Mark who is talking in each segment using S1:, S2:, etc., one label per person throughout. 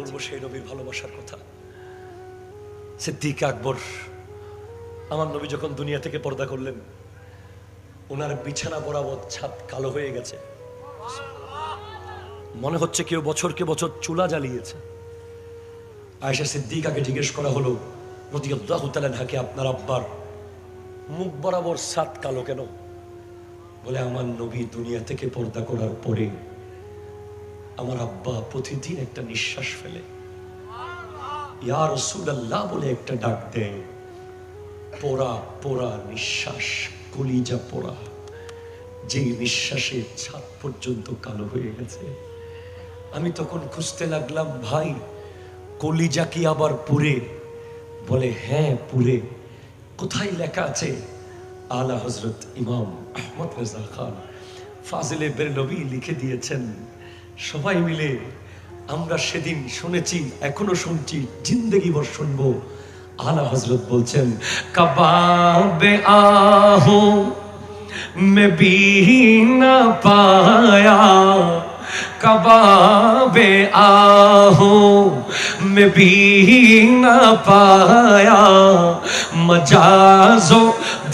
S1: বলবো সেই নবীর ভালোবাসার কথা। সিদ্দিক আকবর, আমার নবী যখন দুনিয়া থেকে পর্দা করলেন, ওনার বিছানা বরাবর ছাদ কালো হয়ে গেছে, মনে হচ্ছে কেউ বছরকে বছর চুলা জ্বালিয়েছে। আয়েশা সিদ্দিকাকে জিজ্ঞেস করা হলো, রাদিয়াল্লাহু তাআলা আনহাকে, আপনার আব্বার মুখ বরাবর ছাদ কালো কেন? বলে, আমার নবী দুনিয়া থেকে পর্দা করার পরে আমার আব্বা প্রতিদিন একটা নিঃশ্বাস ফেলে, ইয়া রাসূলুল্লাহ বলে একটা ডাক দেয়, পোড়া পোড়া নিঃশ্বাস, কলিজা পোড়া, যে নিঃশ্বাসে ছাদ পর্যন্ত কালো হয়ে গেছে। আমি তখন খুঁজতে লাগলাম, ভাই কলিজা কি আবার পুড়ে? বলে, হ্যাঁ পুড়ে। কোথায় লেখা আছে? আলা হযরত ইমাম আহমদ রেজা খান ফাজিলে বেরলভী লিখে দিয়েছেন। সবাই মিলে আমরা সেদিন শুনেছি, এখনো শুনছি, জিন্দেগি ভর শুনবো। আলা হযরত বলছেন, কবাবে আহো मैं भी ना पाया, कबाबे आहों मैं भी ना पाया, मजाजो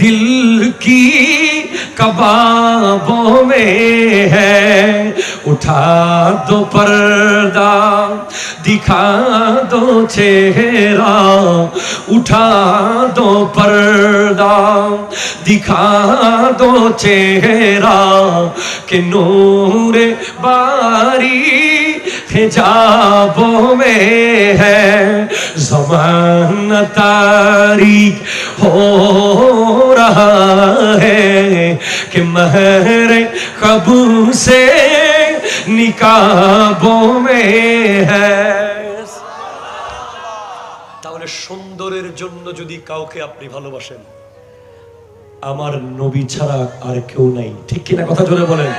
S1: दिल की कबाबों में है, उठा दो पर्दा दिखा दो चेहरा, उठा दो पर्दा दिखा दो चेहरा, के नूरे बारी हिजाबों में है, ज़माना तारीक हो रहा है, कि महर कबू से निकाबों में है। তাহলে সুন্দরের জন্য যদি কাউকে আপনি ভালোবাসেন, আমার নবী ছাড়া আর কেউ নাই। ঠিক কিনা? কথা জোরে বলেন।